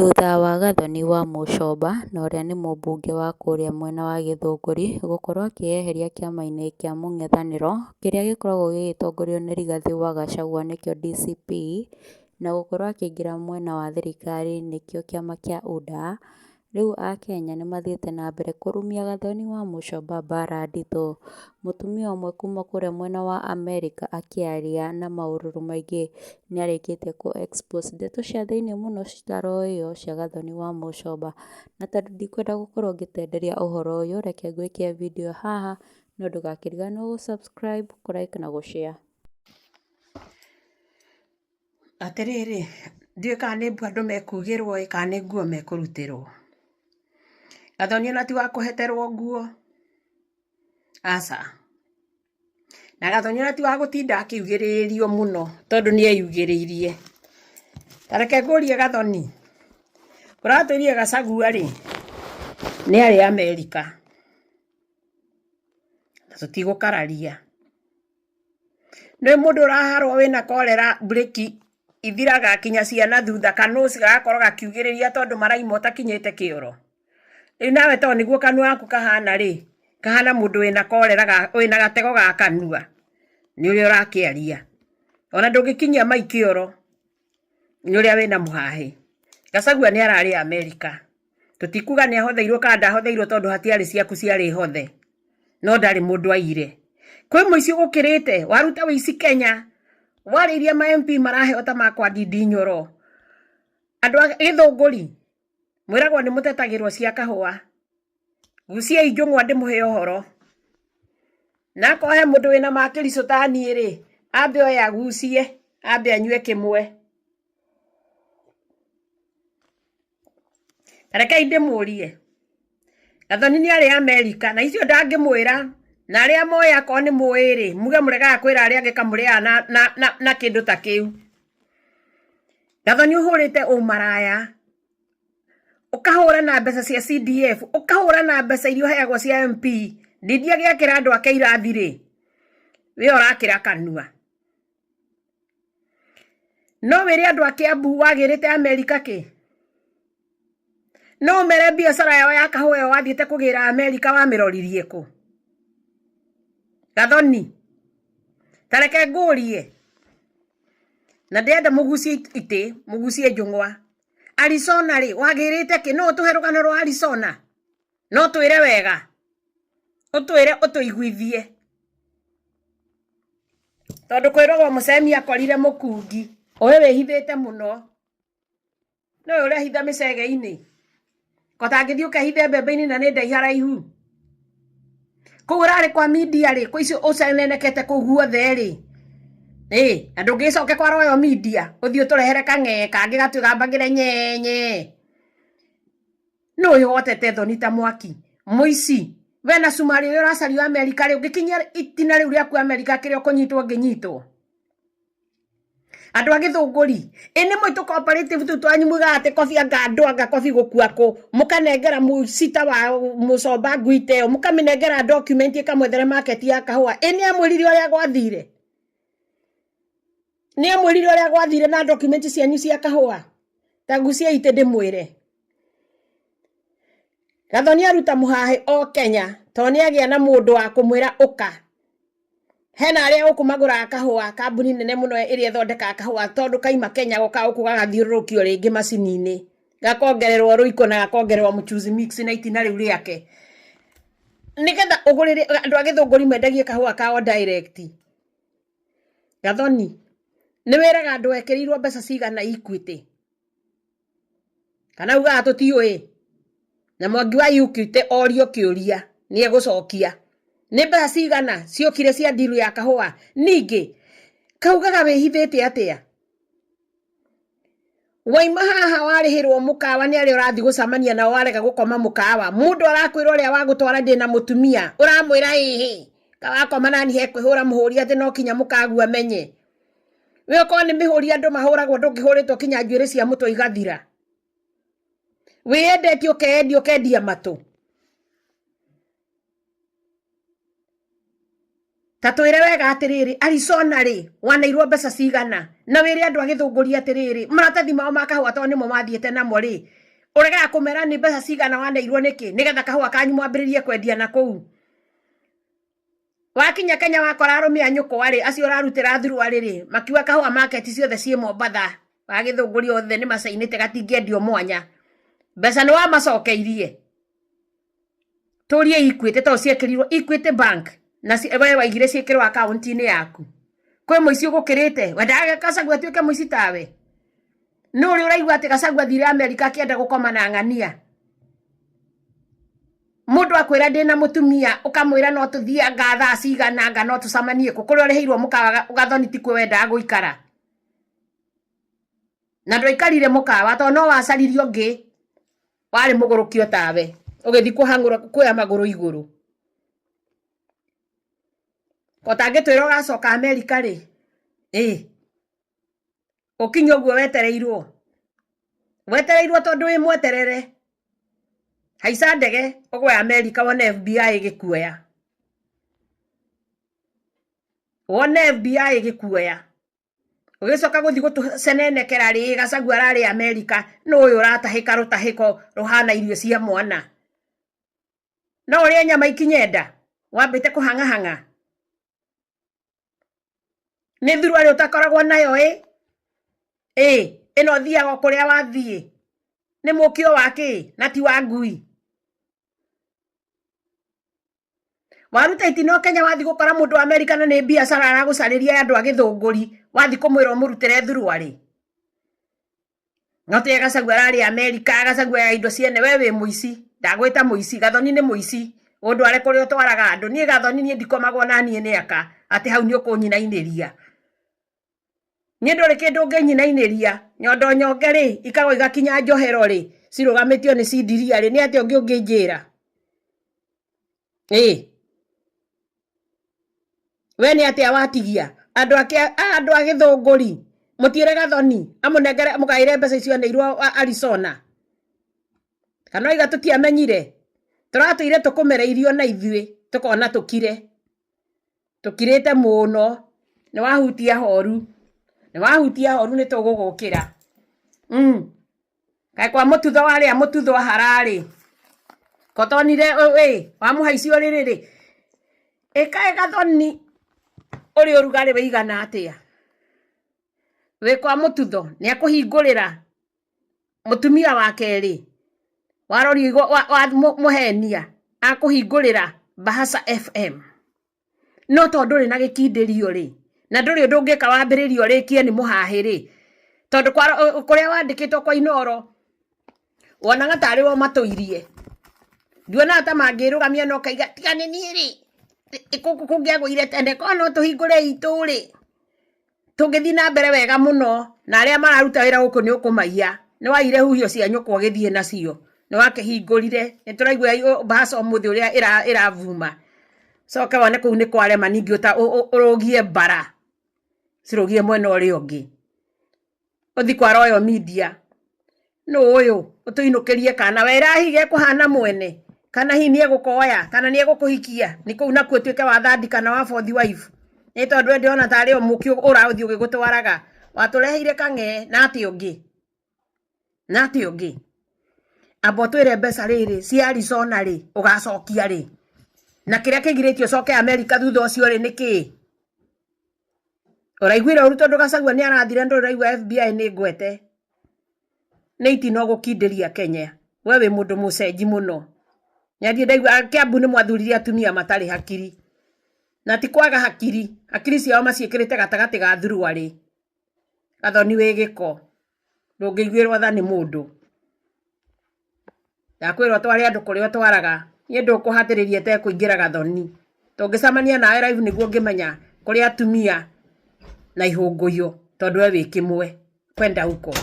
Thutha wa Gathoni wa Mũchomba na ũrĩa nĩ mũmbunge wa kũrĩa mwena wa Gĩthũngũri gũkorwo akĩeheria kĩama-inĩ kĩa mũng'ethanĩro kĩrĩa gĩkoragwo gĩgĩtongorio nĩ Rigathĩ wa Gachagua nĩkĩo DCP, na gũkorwo akĩingĩra mwena wa thirikari nĩkĩo kĩama kĩa UDA. Rĩu Akenya nĩ mathiĩte na mbere kũrumia Gathoni wa Mũchomba mbara nditũ. Mũtumia ũmwe kuma kũrĩa mwena wa Amerika akĩaria na maũrũrũ maingĩ nĩ arĩkĩtie kũ expose ndeto cia thĩinĩ mũno citaroĩo cia Gathoni wa Mũchomba. Na tondũ ndikwenda gũkorwo ngĩtenderia ũhoro ũyũ, reke ngũikie video haha, no ndũgakĩriganĩrwo gũ subscribe, kũ like na gũ share. Atĩrĩrĩ, ndiũĩ kana nĩ andũ mekugĩrwo kana nĩ nguo mekũrutĩrwo. Gathoni ona ti wa kũheterwo nguo, aca. Na Gathoni ona ti wa gũtinda akĩugĩrĩrio mũno tondũ nĩ eyugĩrĩirie. Tareke ngũrie Gathoni, ũratwĩrire Gachagua rĩ nĩ arĩ Amerika, na tũtigũkararia. Nĩ mũndũ ũraharwo wĩna korera breki ithiraga kinya ciana thutha, kanua gagakorwo gakiugĩrĩria tondũ maraima ũtakinyĩte kĩoro. Rĩu nawe to nĩguo kanua gaku kahana rĩ, kahana mũndũ wĩna korera wĩna gatego ga kanua, nĩ ũrĩa ũrakĩaria. Ona ndũngĩkinyia mai kĩoro nĩ ũrĩa wĩna mũhahe. Gachagua nĩ ararĩ Amerika, tũtikuga nĩ ahotheirwo kana ndahotheirwo tondũ hatiarĩ ciaku ciarĩ hothe, no ndarĩ mũndũ aire. Kwĩ mũici ũgũkĩrĩte waruta ũici Kenya, warĩirie ma MP maraheo ta makwa Ndindi Nyoro. Andũ a Gĩthũngũri mwĩragwo nĩ mũtetagĩrwo cia kahũa, guciai Njũng'wa ndĩmũhe ũhoro. Na kohe mũndũ wĩna makĩricũ ta niĩ rĩ, ambe oye agucie, ambe anyue kĩmwe. Rekei ndĩmũrie, Gathoni nĩ arĩ Amerika na icio ndangĩmwĩra, na arĩa moya akorwo nĩ mũĩ rĩ, muge mũregaga kwĩra arĩa angĩ kamũrĩaga na kĩndũ ta kĩu. Gathoni ũhũrĩte ũmaraya, ũkahũra na mbeca cia CDF, ũkahũra na mbeca iria ũheagwo cia MP. Ndindi agĩakĩra andũ ake irathi rĩ, we ũrakĩra kanua. No wĩre andũ a Kiambu wagĩrĩte Amerika kĩ? No ũmere biacara yao ya kahũa ĩyo wathiĩte kũgĩra Amerika wamĩroririe kũ? Gathoni, tareke ngũrie, na ndĩrenda mũgucie itĩ, mũgucie Njũng'wa. Arizona rĩ, wagĩrĩte kĩ? No ũtũhe rũgano rwa Arizona? No twĩre wega, ũtwĩre ũtũiguithie. Tondũ kwĩragwo mũcemi akorire mũkungi, ũyũ wĩhithĩte mũno. No ũrĩa hitha mĩcege-inĩ, kotangĩthiĩ ũkehithe mbembe-inĩ na nĩ ndaihu haraihu. Kũu ũrarĩ kwa media rĩ, kwa icio ũcenenekete kũu guothe rĩ, na ndũngĩcoke kwa Royal Media ũthiĩ ũtũrehere kang'e kangĩ gatwĩgambagĩre nyenye. No ũyũ wotete thoni ta mwaki, mũici. We na Sumari ũyũ ũracario Amerika rĩ, ũngĩkinyia itina rĩu rĩaku Amerika kĩrĩa ũkũnyitwo ũngĩnyitwo. Andũ a Gĩthũngũri, nĩ mũitũ cooperative tu twanyu mugaga atĩ kobi anga andũ anga kobi gũkua kũ, mũkanengera mũcita wa Mũchomba nguite ĩyo, mũkamĩnengera document ĩkamwethere market ya kahũa. Nĩ amwĩrire ũrĩa gwathire? Nĩ amwĩrire ũrĩa gwathire na document cianyu cia kahũa? Ta gucia itĩ ndĩmwĩre. Gathoni aruta mũhahe o Kenya, to nĩ agĩa na mũndũ wa kũmwĩra ũka. Hena arĩa ũkũmagũra kahũa, kambuni nene mũno ĩrĩa ĩthondekaga kahũa, tondũ kaima Kenya goka ũkũ gagathiũrũrũkio rĩngĩ macini-inĩ, gakongererwo Royco na gakongererwo mchuzi mix na itina rĩu rĩake, nĩgetha ũgũrĩre andũ a Gĩthũngũri mendagie kahũa kao direct. Gathoni, nĩ wĩraga andũ ekĩrĩirwo mbeca cigana Equity? Kana ugaga tũtiũĩ? Na Mwangi wa Equity orio kĩũria nĩ egũcokia. Nĩ mbeca cigana ciokire cia diru ya kahũa? Ningĩ kaugaga wĩhithĩte atĩa? Waima haha warĩhĩrwo mũkawa nĩ arĩa ũrathiĩ gũcamania nao warega gũkoma mũkawa. Mũndũ arakwĩra ũrĩa wagũtwara ndĩna mũtumia, ũramwĩra ĩhĩ kawakoma nani hekwĩhũra mũhũri atĩ no kinya mũkagu amenye. We ũkorwo nĩ mĩhũri andũ mahũragwo ndũngĩhũrĩtwo kinya njuĩrĩ cia mũtwe igathira. Wĩyendetie ũkendia matũ. Tatwire wega atiriri Arizona ri wanairwo mbeca cigana na wire andu agithunguria atiriri maratathi mao makahua to nimo mathiete namo ri urega kumera ni mbeca cigana wanairwo niki nigetha kahua kanyu mwambiririe kwendia na kuu wakinya Kenya wakora arumia nyuko ari acio rarutira thuru ari ri makiwa kahua market ciothe cie Mombatha bagithunguria othe ni macainite gatingendio mwanya mbeca ni wa macokeirie turie Equity to ciekirirwo Equity Bank na wewe waigire ciekirwo account ini yaku kwe muici ugukirite wendaga Gachagua tuike muici tawe no uri uraigua ati Gachagua thire America akienda gukoma na ng'ania mundu akwira ndina mutumia ukamwira no tuthia ngatha cigana nga no tucamanie ku kuri uriheirwo mukawa ugathoni ti kwe wendaga guikara na ndoikarire mukawa to no wacaririo ngi wari mugurukio tawe ugithi kuhangura kuya maguru iguru kotange twiro gacoka America ri ukinyo guo wetereirwo tondu wi mweterere haica ndege ugwe America wone FBI igikuoya ugicoka guthi gutucenenekera ri Gachagua rari America no uyu ratahika rutahiko ruhana irio cia mwana no uri nyama ikinyenda wambite kuhanga ni thuru ari utakoragwo nayo ino thiaga kuria wathie ni mukio wake na ti wa ngui waruta itino Kenya wathi gukora mundu America na ni biashara aragucariria andu agithunguri wathi kumwira murutire thuru ari ngote Gachagua rari America Gachagua ya indo ciene wewe muici ndagwita muici gathoni ni muici undu are kuri utwaraga andu ni gathoni ni ndikomagwo na nie ni aka ati hau ni ukunyinainiria ni ndore kindu ngenyinainiria nyondo nyongeri ikago igakinya njohero ri cirugamitio ni cindiria ri ni ati unginjira we ni ati awatigia andu agithunguri mutire gathoni amunengere mugaire mbeca icio neirwo Arizona kana iga tutiamenyire turatuire tukumereirio na ithui tukona tukirite muno ni wahutia horu ni tugugukira kai kwa mututho harari kotonire wa muhaicio ririri ikae gathoni uri urugari weigana atia we kwa mututho ni akuhingurira mutumia wake ri warori wa muhenia akuhingurira Bahasa FM no tondu ri na gikindirio ri na nduri ndungika wambiririo rikie ni muhahiri tondu kuria wandikitwo kwa Inoro wonaga tariwo matuirie nduona ata mangirugamia no kaiga tigane ni ri kungiagwire tende kono tuhingure ituri tungithi na mbere wega muno na aria mararuta wira guku ni ukumaiya ni waire huhio cia nyuko githie nacio ni wakihingurire ni turaigua Bahasa umuthi uria iravuma soka wone kuu ni kwarema ningi urugie bara cirugie mwena uri ungi uthi kwa Royal Media no uyu utuinukirie kana wera hige kuhana mwene kana hi nie gukoya kana nie gukuhikia ni kuu nakuo tuike wa thandi kana wa fourth wife ni tondu ndiona tari mukio urathi ugigutwaraga watureheire kange na ati ungi abo twire mbeca riri cia Arizona ri ugacokia ri na kiria kigiritio coke America thutha ucio ri niki uraiguira uru tondu Gachagua ni arathire ndu uraigua FBI ni ngwete ni itino gukindiria Kenya wewe mundu mucenji muno nyadi ndaigua Kiambu ni mwathuriria atumia matari hakiri na ti kwaga hakiri ciao maciikirite gatagati ga thuru ari gathoni wi giko ndungiguirwo tha ni mundu yakwirwo twari andu kuria twaraga ni ndukuhatiririe te kuingira gathoni tungicamania nawe live niguo ngimenya kuria atumia na ihunguyo tondu we wi kimwe kwenda huko